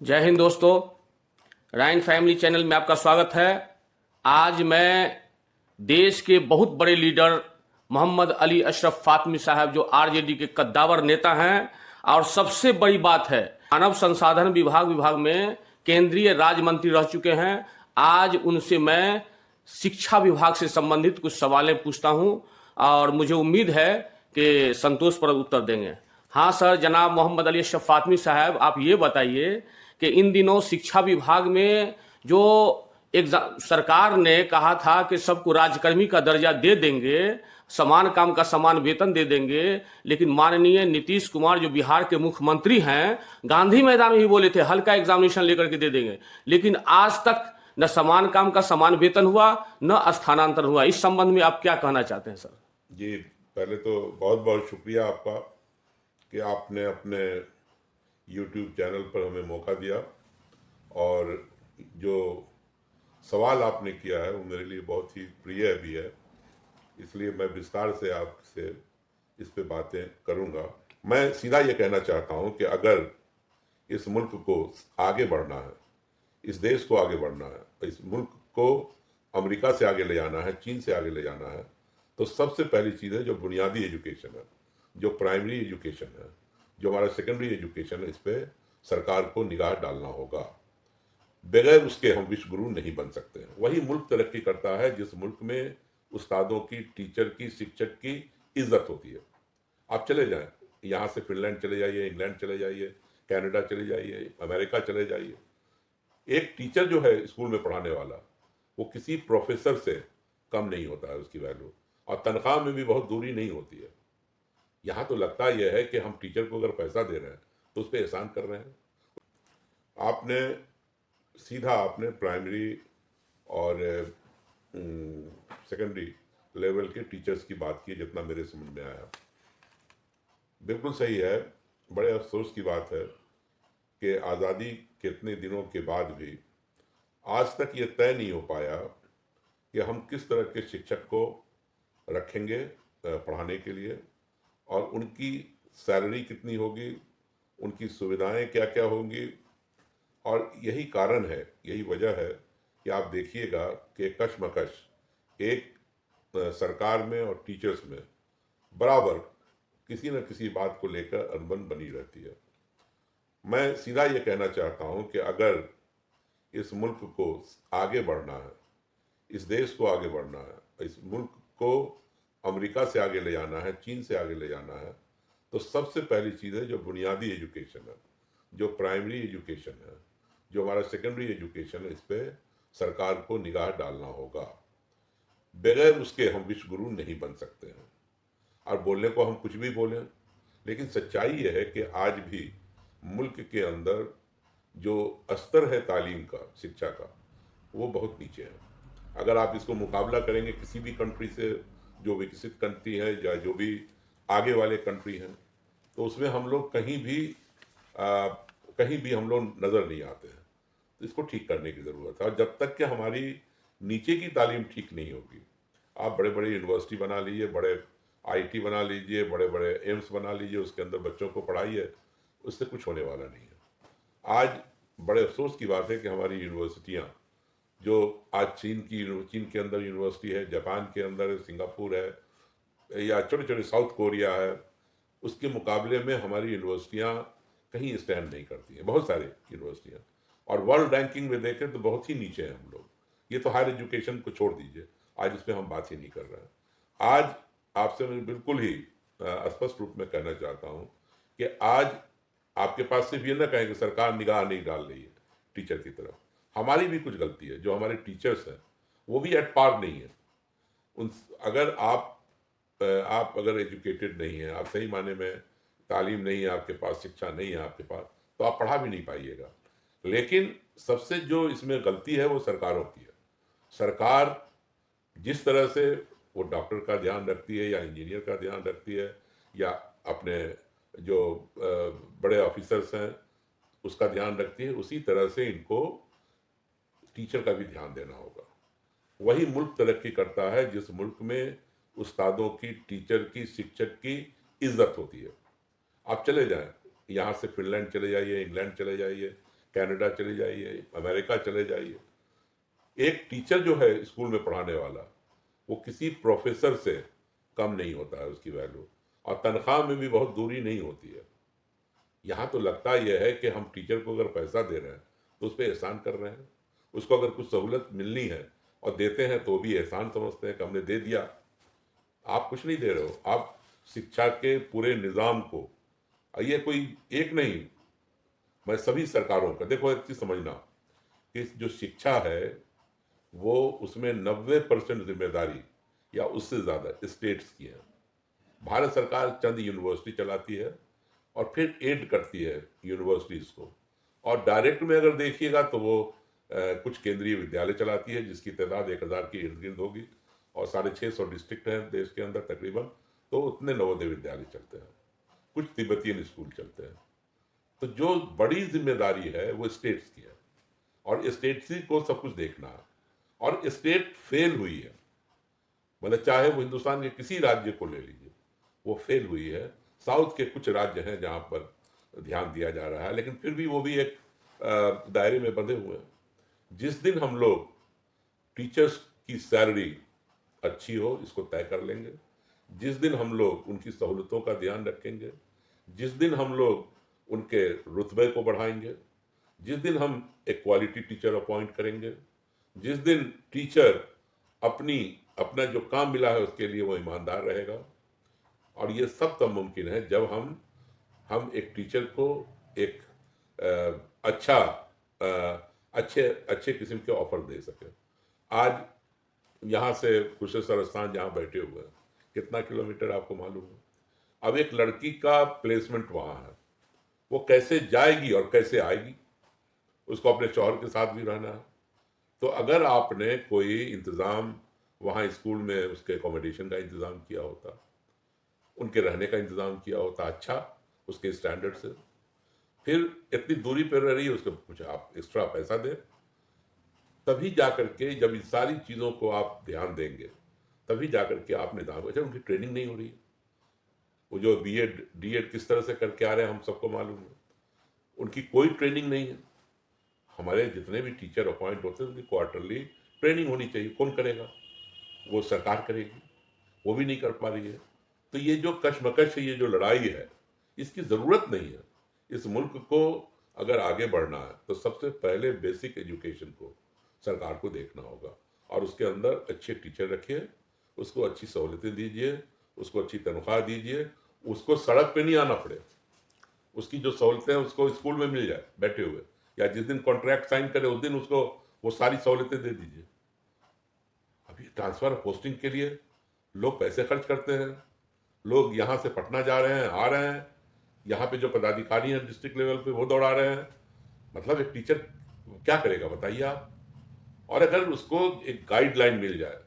जय हिंद दोस्तों। राइन family channel में आपका स्वागत है। आज मैं देश के बहुत बड़े लीडर मोहम्मद अली अशरफ फातमी साहब, जो आरजेडी के कद्दावर नेता हैं, और सबसे बड़ी बात है मानव संसाधन विभाग में केंद्रीय राज्य मंत्री रह चुके हैं। आज उनसे मैं शिक्षा विभाग से संबंधित कुछ सवालें पूछता हूं और मुझे उम्मीद है कि संतोषप्रद उत्तर देंगे। हाँ सर, जनाब मोहम्मद अली अशरफ फातमी साहब, आप ये बताइए कि इन दिनों शिक्षा विभाग में जो सरकार ने कहा था कि सबको राज्यकर्मी का दर्जा दे देंगे, समान काम का समान वेतन दे देंगे, लेकिन माननीय नीतीश कुमार जो बिहार के मुख्यमंत्री हैं, गांधी मैदान में ही बोले थे हल्का एग्जामिनेशन लेकर के दे देंगे, लेकिन आज तक न समान काम का समान वेतन हुआ न स्थानांतरण हुआ। इस संबंध में आप क्या कहना चाहते हैं सर? जी, पहले तो बहुत बहुत शुक्रिया आपका कि आपने अपने YouTube चैनल पर हमें मौका दिया और जो सवाल आपने किया है वो मेरे लिए बहुत ही प्रिय भी है, इसलिए मैं विस्तार से आपसे इस पे बातें करूंगा। मैं सीधा ये कहना चाहता हूं कि अगर इस मुल्क को आगे बढ़ना है, इस देश को आगे बढ़ना है, इस मुल्क को अमेरिका से आगे ले जाना है, चीन से आगे ले जाना है, तो सबसे पहली चीज़ है जो बुनियादी एजुकेशन है, जो प्राइमरी एजुकेशन है, जो हमारा सेकेंडरी एजुकेशन है, इस पर सरकार को निगाह डालना होगा। बगैर उसके हम विश्व गुरु नहीं बन सकते हैं। वही मुल्क तरक्की करता है जिस मुल्क में उस्तादों की, टीचर की, शिक्षक की इज्जत होती है। आप चले जाएं, यहाँ से फिनलैंड चले जाइए, इंग्लैंड चले जाइए, कनाडा चले जाइए, अमेरिका चले जाइए, एक टीचर जो है स्कूल में पढ़ाने वाला, वो किसी प्रोफेसर से कम नहीं होता है उसकी वैल्यू, और तनख्वाह में भी बहुत दूरी नहीं होती है। यहाँ तो लगता यह है कि हम टीचर को अगर पैसा दे रहे हैं तो उस पर एहसान कर रहे हैं। आपने आपने प्राइमरी और सेकेंडरी लेवल के टीचर्स की बात की, जितना मेरे समझ में आया बिल्कुल सही है। बड़े अफसोस की बात है कि आज़ादी के इतने दिनों के बाद भी आज तक ये तय नहीं हो पाया कि हम किस तरह के शिक्षक को रखेंगे पढ़ाने के लिए, और उनकी सैलरी कितनी होगी, उनकी सुविधाएं क्या क्या होंगी। और यही कारण है, यही वजह है कि आप देखिएगा कि कशमकश एक सरकार में और टीचर्स में बराबर किसी न किसी बात को लेकर अनबन बनी रहती है। मैं सीधा ये कहना चाहता हूँ कि अगर इस मुल्क को आगे बढ़ना है, इस देश को आगे बढ़ना है, इस मुल्क को अमेरिका से आगे ले जाना है, चीन से आगे ले जाना है, तो सबसे पहली चीज़ है जो बुनियादी एजुकेशन है, जो प्राइमरी एजुकेशन है, जो हमारा सेकेंडरी एजुकेशन है, इस पर सरकार को निगाह डालना होगा। बगैर उसके हम विश्व गुरु नहीं बन सकते हैं। और बोलने को हम कुछ भी बोलें, लेकिन सच्चाई यह है कि आज भी मुल्क के अंदर जो स्तर है तालीम का, शिक्षा का, वो बहुत नीचे है। अगर आप इसको मुकाबला करेंगे किसी भी कंट्री से, जो विकसित कंट्री है या जो भी आगे वाले कंट्री हैं, तो उसमें हम लोग कहीं भी हम लोग नज़र नहीं आते हैं। तो इसको ठीक करने की ज़रूरत है, और जब तक कि हमारी नीचे की तालीम ठीक नहीं होगी, आप बड़े बड़े यूनिवर्सिटी बना लीजिए, बड़े आईटी बना लीजिए, बड़े बड़े एम्स बना लीजिए, उसके अंदर बच्चों को पढ़ाइए, उससे कुछ होने वाला नहीं है। आज बड़े अफसोस की बात है कि हमारी यूनिवर्सिटियाँ, जो आज चीन के अंदर यूनिवर्सिटी है, जापान के अंदर सिंगापुर है, या छोटे छोटे साउथ कोरिया है, उसके मुकाबले में हमारी यूनिवर्सिटियाँ कहीं स्टैंड नहीं करती हैं, बहुत सारी यूनिवर्सिटियाँ। और वर्ल्ड रैंकिंग में देखें तो बहुत ही नीचे हैं हम लोग। ये तो हायर एजुकेशन को छोड़ दीजिए, आज इस पर हम बात ही नहीं कर रहे हैं। आज आपसे मैं बिल्कुल ही स्पष्ट रूप में कहना चाहता हूँ कि आज आपके पास सिर्फ ये ना कहें कि सरकार निगाह नहीं डाल रही है टीचर की तरफ, हमारी भी कुछ गलती है। जो हमारे टीचर्स हैं वो भी एट पार नहीं है। उन अगर आप अगर एजुकेटेड नहीं हैं, आप सही माने में तालीम नहीं है आपके पास, शिक्षा नहीं है आपके पास, तो आप पढ़ा भी नहीं पाइएगा। लेकिन सबसे जो इसमें गलती है वो सरकारों की है। सरकार जिस तरह से वो डॉक्टर का ध्यान रखती है या इंजीनियर का ध्यान रखती है, या अपने जो बड़े ऑफिसर्स हैं उसका ध्यान रखती है, उसी तरह से इनको टीचर का भी ध्यान देना होगा। वही मुल्क तरक्की करता है जिस मुल्क में उस्तादों की, टीचर की, शिक्षक की इज्जत होती है। आप चले जाएं, यहाँ से फिनलैंड चले जाइए, इंग्लैंड चले जाइए, कनाडा चले जाइए, अमेरिका चले जाइए, एक टीचर जो है स्कूल में पढ़ाने वाला, वो किसी प्रोफेसर से कम नहीं होता है उसकी वैल्यू, और तनख्वाह में भी बहुत दूरी नहीं होती है। यहाँ तो लगता यह है कि हम टीचर को अगर पैसा दे रहे हैं तो उस पर एहसान कर रहे हैं, उसको अगर कुछ सहूलत मिलनी है और देते हैं तो भी एहसान समझते हैं कि हमने दे दिया। आप कुछ नहीं दे रहे हो, आप शिक्षा के पूरे निज़ाम को, ये कोई एक नहीं, मैं सभी सरकारों का, देखो एक चीज़ समझना कि जो शिक्षा है वो उसमें 90% जिम्मेदारी या उससे ज़्यादा स्टेट्स की है। भारत सरकार चंद यूनिवर्सिटी चलाती है और फिर एड करती है यूनिवर्सिटीज़ को, और डायरेक्ट में अगर देखिएगा तो वो कुछ केंद्रीय विद्यालय चलाती है जिसकी तादाद 1000 के इर्द गिर्द होगी, और 650 डिस्ट्रिक्ट हैं देश के अंदर तकरीबन, तो उतने नवोदय विद्यालय चलते हैं, कुछ तिब्बतियन स्कूल चलते हैं। तो जो बड़ी जिम्मेदारी है वो स्टेट्स की है, और स्टेट्स ही को सब कुछ देखना है। और स्टेट फेल हुई है, मतलब चाहे वो हिंदुस्तान के किसी राज्य को ले लीजिए, वो फेल हुई है। साउथ के कुछ राज्य हैं जहाँ पर ध्यान दिया जा रहा है, लेकिन फिर भी वो भी एक दायरे में बंधे हुए हैं। जिस दिन हम लोग टीचर्स की सैलरी अच्छी हो इसको तय कर लेंगे, जिस दिन हम लोग उनकी सहूलतों का ध्यान रखेंगे, जिस दिन हम लोग उनके रुतबे को बढ़ाएंगे, जिस दिन हम एक क्वालिटी टीचर अपॉइंट करेंगे, जिस दिन टीचर अपना जो काम मिला है उसके लिए वो ईमानदार रहेगा, और ये सब तब मुमकिन है जब हम एक टीचर को एक अच्छा अच्छे अच्छे किस्म के ऑफर दे सके। आज यहाँ से कुशेश्वर स्थान जहाँ बैठे हुए हैं, कितना किलोमीटर आपको मालूम है? अब एक लड़की का प्लेसमेंट वहाँ है, वो कैसे जाएगी और कैसे आएगी? उसको अपने शौहर के साथ भी रहना है। तो अगर आपने कोई इंतज़ाम वहाँ स्कूल में उसके एकोमोडेशन का इंतज़ाम किया होता, उनके रहने का इंतज़ाम किया होता अच्छा उसके स्टैंडर्ड से, फिर इतनी दूरी पर रह रही है उसको कुछ आप एक्स्ट्रा पैसा दें, तभी जाकर के जब इन सारी चीज़ों को आप ध्यान देंगे तभी जाकर के आप निदान। अच्छा, उनकी ट्रेनिंग नहीं हो रही है, वो जो बीएड डीएड किस तरह से करके आ रहे हैं हम सबको मालूम है, उनकी कोई ट्रेनिंग नहीं है। हमारे जितने भी टीचर अपॉइंट होते हैं उनकी क्वार्टरली ट्रेनिंग होनी चाहिए, कौन करेगा? वो सरकार करेगी, वो भी नहीं कर पा रही है। तो ये जो कशमकश है, ये जो लड़ाई है, इसकी ज़रूरत नहीं है। इस मुल्क को अगर आगे बढ़ना है तो सबसे पहले बेसिक एजुकेशन को सरकार को देखना होगा, और उसके अंदर अच्छे टीचर रखिए, उसको अच्छी सहूलतें दीजिए, उसको अच्छी तनख्वाह दीजिए, उसको सड़क पे नहीं आना पड़े, उसकी जो सहूलतें हैं उसको स्कूल में मिल जाए बैठे हुए, या जिस दिन कॉन्ट्रैक्ट साइन करे उस दिन उसको वो सारी सहूलतें दे दीजिए। अभी ट्रांसफर पोस्टिंग के लिए लोग पैसे खर्च करते हैं, लोग यहाँ से पटना जा रहे हैं, आ रहे हैं, यहाँ पे जो पदाधिकारी हैं डिस्ट्रिक्ट लेवल पे वो दौड़ा रहे हैं। मतलब एक टीचर क्या करेगा बताइए आप? और अगर उसको एक गाइडलाइन मिल जाए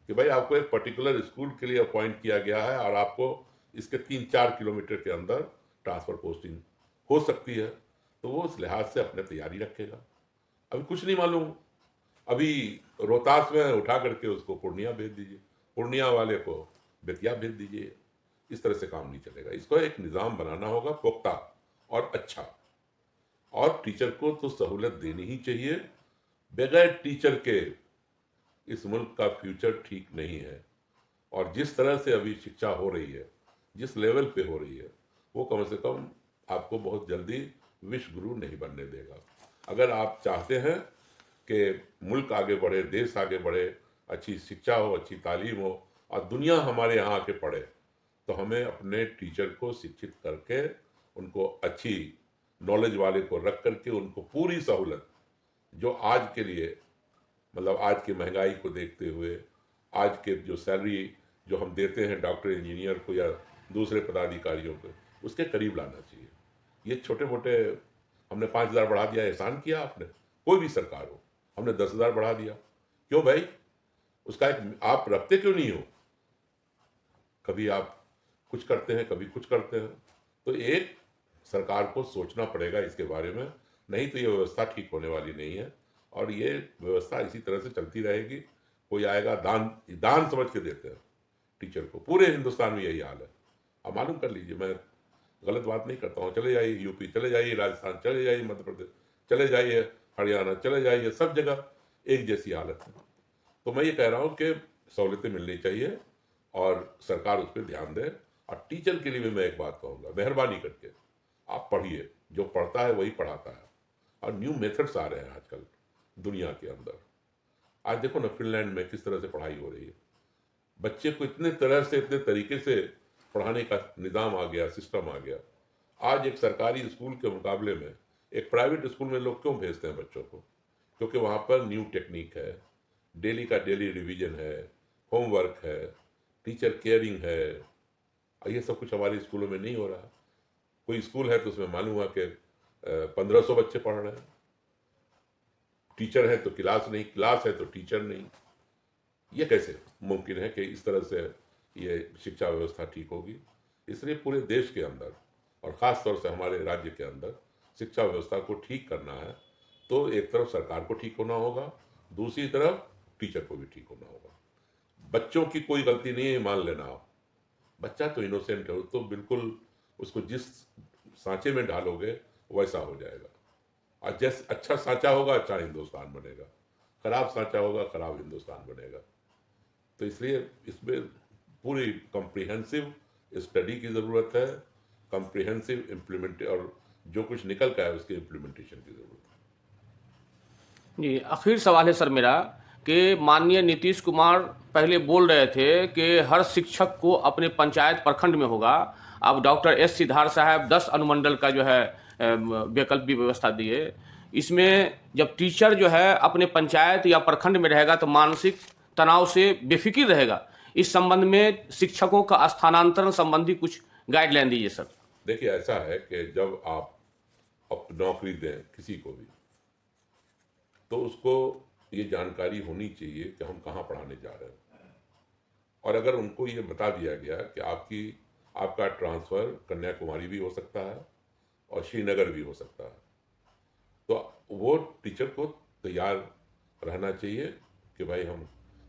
कि भाई आपको एक पर्टिकुलर स्कूल के लिए अपॉइंट किया गया है और आपको इसके 3-4 किलोमीटर के अंदर ट्रांसफर पोस्टिंग हो सकती है, तो वो उस लिहाज से अपने तैयारी रखेगा। अभी कुछ नहीं मालूम, अभी रोहतास में उठा करके उसको पूर्णिया भेज दीजिए, पूर्णिया वाले को बेतिया भेज दीजिए। इस तरह से काम नहीं चलेगा, इसको एक निज़ाम बनाना होगा पुख्ता और अच्छा, और टीचर को तो सहूलत देनी ही चाहिए। बगैर टीचर के इस मुल्क का फ्यूचर ठीक नहीं है, और जिस तरह से अभी शिक्षा हो रही है, जिस लेवल पे हो रही है, वो कम से कम आपको बहुत जल्दी विश्व गुरु नहीं बनने देगा। अगर आप चाहते हैं कि मुल्क आगे बढ़े, देश आगे बढ़े, अच्छी शिक्षा हो, अच्छी तालीम हो और दुनिया हमारे यहाँ आके पढ़े, तो हमें अपने टीचर को शिक्षित करके उनको अच्छी नॉलेज वाले को रख करके उनको पूरी सहूलत जो आज के लिए, मतलब आज की महंगाई को देखते हुए, आज के जो सैलरी जो हम देते हैं डॉक्टर इंजीनियर को या दूसरे पदाधिकारियों को, उसके करीब लाना चाहिए। ये छोटे मोटे हमने 5000 बढ़ा दिया, एहसान किया आपने? कोई भी सरकार हो, हमने 10,000 बढ़ा दिया, क्यों भाई? उसका एक आप रखते क्यों नहीं हो? कभी आप कुछ करते हैं, कभी कुछ करते हैं। तो एक सरकार को सोचना पड़ेगा इसके बारे में, नहीं तो ये व्यवस्था ठीक होने वाली नहीं है, और ये व्यवस्था इसी तरह से चलती रहेगी। कोई आएगा दान दान समझ के देते हैं टीचर को, पूरे हिंदुस्तान में यही हाल है। आप मालूम कर लीजिए, मैं गलत बात नहीं करता हूँ, चले जाइए यूपी, चले जाइए राजस्थान, चले जाइए मध्य प्रदेश, चले जाइए हरियाणा, चले जाइए, सब जगह एक जैसी हालत है। तो मैं ये कह रहा हूँ कि सहूलतें मिलनी चाहिए और सरकार उस पर ध्यान दे। और टीचर के लिए भी मैं एक बात कहूँगा, मेहरबानी करके आप पढ़िए, जो पढ़ता है वही पढ़ाता है। और न्यू मेथड्स आ रहे हैं आजकल दुनिया के अंदर। आज देखो ना फिनलैंड में किस तरह से पढ़ाई हो रही है, बच्चे को इतने तरह से इतने तरीके से पढ़ाने का निज़ाम आ गया, सिस्टम आ गया। आज एक सरकारी स्कूल के मुकाबले में एक प्राइवेट स्कूल में लोग क्यों भेजते हैं बच्चों को? क्योंकि वहाँ पर न्यू टेक्निक है, डेली का डेली रिवीजन है, होमवर्क है, टीचर केयरिंग है। और ये सब कुछ हमारे स्कूलों में नहीं हो रहा। कोई स्कूल है तो उसमें मालूम हुआ कि 1500 बच्चे पढ़ रहे हैं, टीचर है तो क्लास नहीं, क्लास है तो टीचर नहीं। ये कैसे मुमकिन है कि इस तरह से ये शिक्षा व्यवस्था ठीक होगी? इसलिए पूरे देश के अंदर और ख़ास तौर से हमारे राज्य के अंदर शिक्षा व्यवस्था को ठीक करना है तो एक तरफ सरकार को ठीक होना होगा, दूसरी तरफ टीचर को भी ठीक होना होगा। बच्चों की कोई गलती नहीं है, मान लेना आप। बच्चा तो इनोसेंट है, तो बिल्कुल उसको जिस सांचे में डालोगे वैसा हो जाएगा। और जैसे अच्छा सांचा होगा अच्छा हिंदुस्तान बनेगा, खराब सांचा होगा खराब हिंदुस्तान बनेगा। तो इसलिए इसमें पूरी कॉम्प्रिहेंसिव स्टडी की ज़रूरत है, कॉम्प्रिहेंसिव इम्प्लीमेंट और जो कुछ निकल का है उसके इम्प्लीमेंटेशन की ज़रूरत है। जी, आखिर सवाल है सर मेरा कि माननीय नीतीश कुमार पहले बोल रहे थे कि हर शिक्षक को अपने पंचायत प्रखंड में होगा। अब डॉक्टर एस सिद्धार्थ साहब 10 अनुमंडल का जो है वैकल्पिक भी व्यवस्था दिए। इसमें जब टीचर जो है अपने पंचायत या प्रखंड में रहेगा तो मानसिक तनाव से बेफिक्र रहेगा। इस संबंध में शिक्षकों का स्थानांतरण संबंधी कुछ गाइडलाइन दीजिए सर। देखिए, ऐसा है कि जब आप नौकरी दें किसी को भी तो उसको ये जानकारी होनी चाहिए कि हम कहाँ पढ़ाने जा रहे हैं। और अगर उनको ये बता दिया गया कि आपका ट्रांसफ़र कन्याकुमारी भी हो सकता है और श्रीनगर भी हो सकता है, तो वो टीचर को तैयार रहना चाहिए कि भाई हम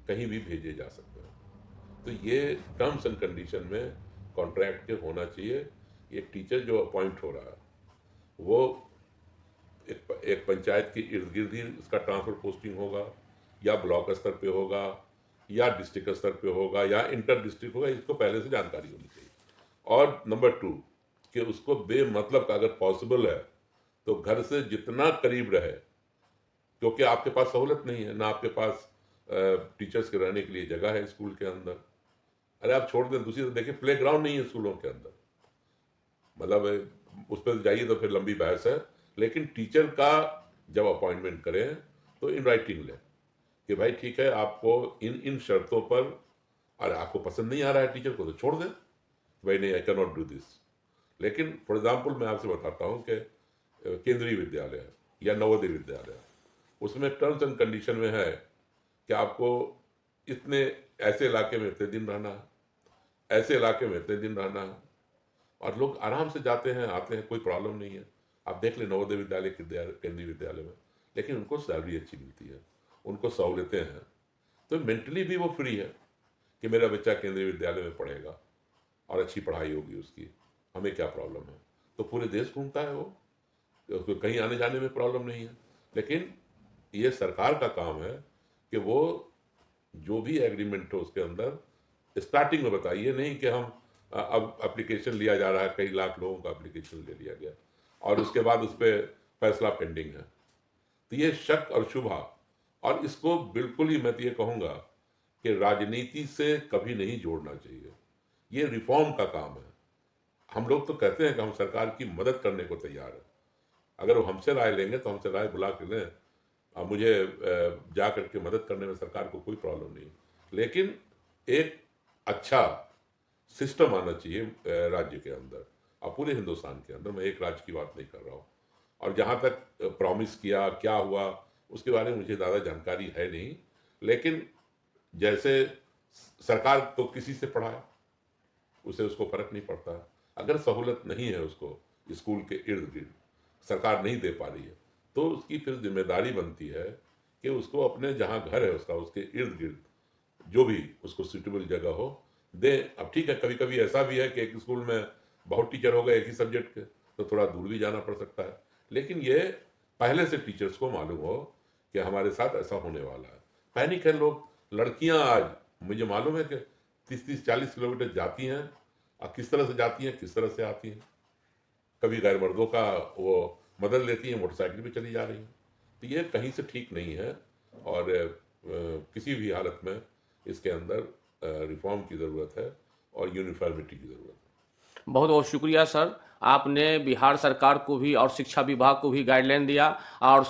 कहीं भी भेजे जा सकते हैं। तो ये टर्म्स एंड कंडीशन में कॉन्ट्रैक्ट के होना चाहिए। एक टीचर जो अपॉइंट हो रहा है वो एक पंचायत के इर्द गिर्द ही इसका ट्रांसफर पोस्टिंग होगा, या ब्लॉक स्तर पे होगा, या डिस्ट्रिक्ट स्तर पे होगा, या इंटर डिस्ट्रिक्ट होगा। इसको पहले से जानकारी होनी चाहिए। और नंबर 2 कि उसको बेमतलब का अगर पॉसिबल है तो घर से जितना करीब रहे, क्योंकि आपके पास सहूलत नहीं है ना, आपके पास टीचर्स के रहने के लिए जगह है स्कूल के अंदर। अरे आप छोड़ दें, दूसरी तरफ देखिए प्ले ग्राउंड नहीं है स्कूलों के अंदर। मतलब उस पर जाइए तो फिर लंबी बहस है। लेकिन टीचर का जब अपॉइंटमेंट करें तो इन राइटिंग लें कि भाई ठीक है, आपको इन शर्तों पर, अरे आपको पसंद नहीं आ रहा है टीचर को तो छोड़ दें, भाई नहीं, I can not do this. लेकिन फॉर एग्जाम्पल मैं आपसे बताता हूँ कि केंद्रीय विद्यालय है या नवोदय विद्यालय है, उसमें टर्म्स एंड कंडीशन में है कि आपको इतने ऐसे इलाके में इतने दिन रहना है, ऐसे इलाके में इतने दिन रहना है। और लोग आराम से जाते हैं आते हैं, कोई प्रॉब्लम नहीं है। आप देख लें नवोदय विद्यालय केंद्रीय विद्यालय में, लेकिन उनको सैलरी अच्छी मिलती है, उनको सहूलतें हैं, तो मेंटली भी वो फ्री है कि मेरा बच्चा केंद्रीय विद्यालय में पढ़ेगा और अच्छी पढ़ाई होगी उसकी, हमें क्या प्रॉब्लम है। तो पूरे देश घूमता है वो, उसको कहीं आने जाने में प्रॉब्लम नहीं है। लेकिन ये सरकार का काम है कि वो जो भी एग्रीमेंट हो उसके अंदर स्टार्टिंग में बताइए, नहीं कि हम अब एप्लीकेशन लिया जा रहा है, कई लाख लोगों का एप्लीकेशन ले लिया गया और उसके बाद उस पर फैसला पेंडिंग है। तो ये शक और शुभा, और इसको बिल्कुल ही मैं तो ये कहूँगा कि राजनीति से कभी नहीं जोड़ना चाहिए। ये रिफॉर्म का काम है। हम लोग तो कहते हैं कि हम सरकार की मदद करने को तैयार है। अगर वो हमसे राय लेंगे तो हमसे राय बुला के लें, अब मुझे जा करके मदद करने में सरकार को कोई प्रॉब्लम नहीं। लेकिन एक अच्छा सिस्टम आना चाहिए राज्य के अंदर और पूरे हिंदुस्तान के अंदर। मैं एक राज्य की बात नहीं कर रहा हूँ। और जहाँ तक प्रॉमिस किया क्या हुआ उसके बारे में मुझे ज़्यादा जानकारी है नहीं। लेकिन जैसे सरकार तो किसी से पढ़ाए, उसे उसको फ़र्क नहीं पड़ता। अगर सहूलत नहीं है उसको स्कूल के इर्द गिर्द, सरकार नहीं दे पा रही है, तो उसकी फिर जिम्मेदारी बनती है कि उसको अपने जहाँ घर है उसका, उसके इर्द गिर्द जो भी उसको सूटेबल जगह हो दे। अब ठीक है, कभी कभी ऐसा भी है कि एक स्कूल में बहुत टीचर हो गए एक ही सब्जेक्ट के, तो थोड़ा दूर भी जाना पड़ सकता है। लेकिन ये पहले से टीचर्स को मालूम हो कि हमारे साथ ऐसा होने वाला है। पैनिक है लोग। लड़कियां आज मुझे मालूम है कि 30-40 किलोमीटर जाती हैं, और किस तरह से जाती हैं, किस तरह से आती हैं। कभी गैर मर्दों का वो मदद लेती हैं, मोटरसाइकिल पे चली जा रही हैं। तो ये कहीं से ठीक नहीं है, और किसी भी हालत में इसके अंदर रिफॉर्म की ज़रूरत है और यूनिफॉर्मिटी की ज़रूरत है। बहुत बहुत शुक्रिया सर, आपने बिहार सरकार को भी और शिक्षा विभाग को भी गाइडलाइन दिया और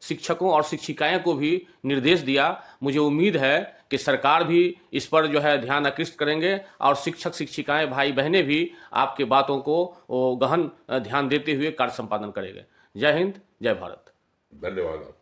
शिक्षकों और शिक्षिकाएं को भी निर्देश दिया। मुझे उम्मीद है कि सरकार भी इस पर जो है ध्यान आकृष्ट करेंगे और शिक्षक शिक्षिकाएं भाई बहनें भी आपके बातों को गहन ध्यान देते हुए कार्य संपादन करेंगे। जय हिंद, जय भारत। धन्यवाद।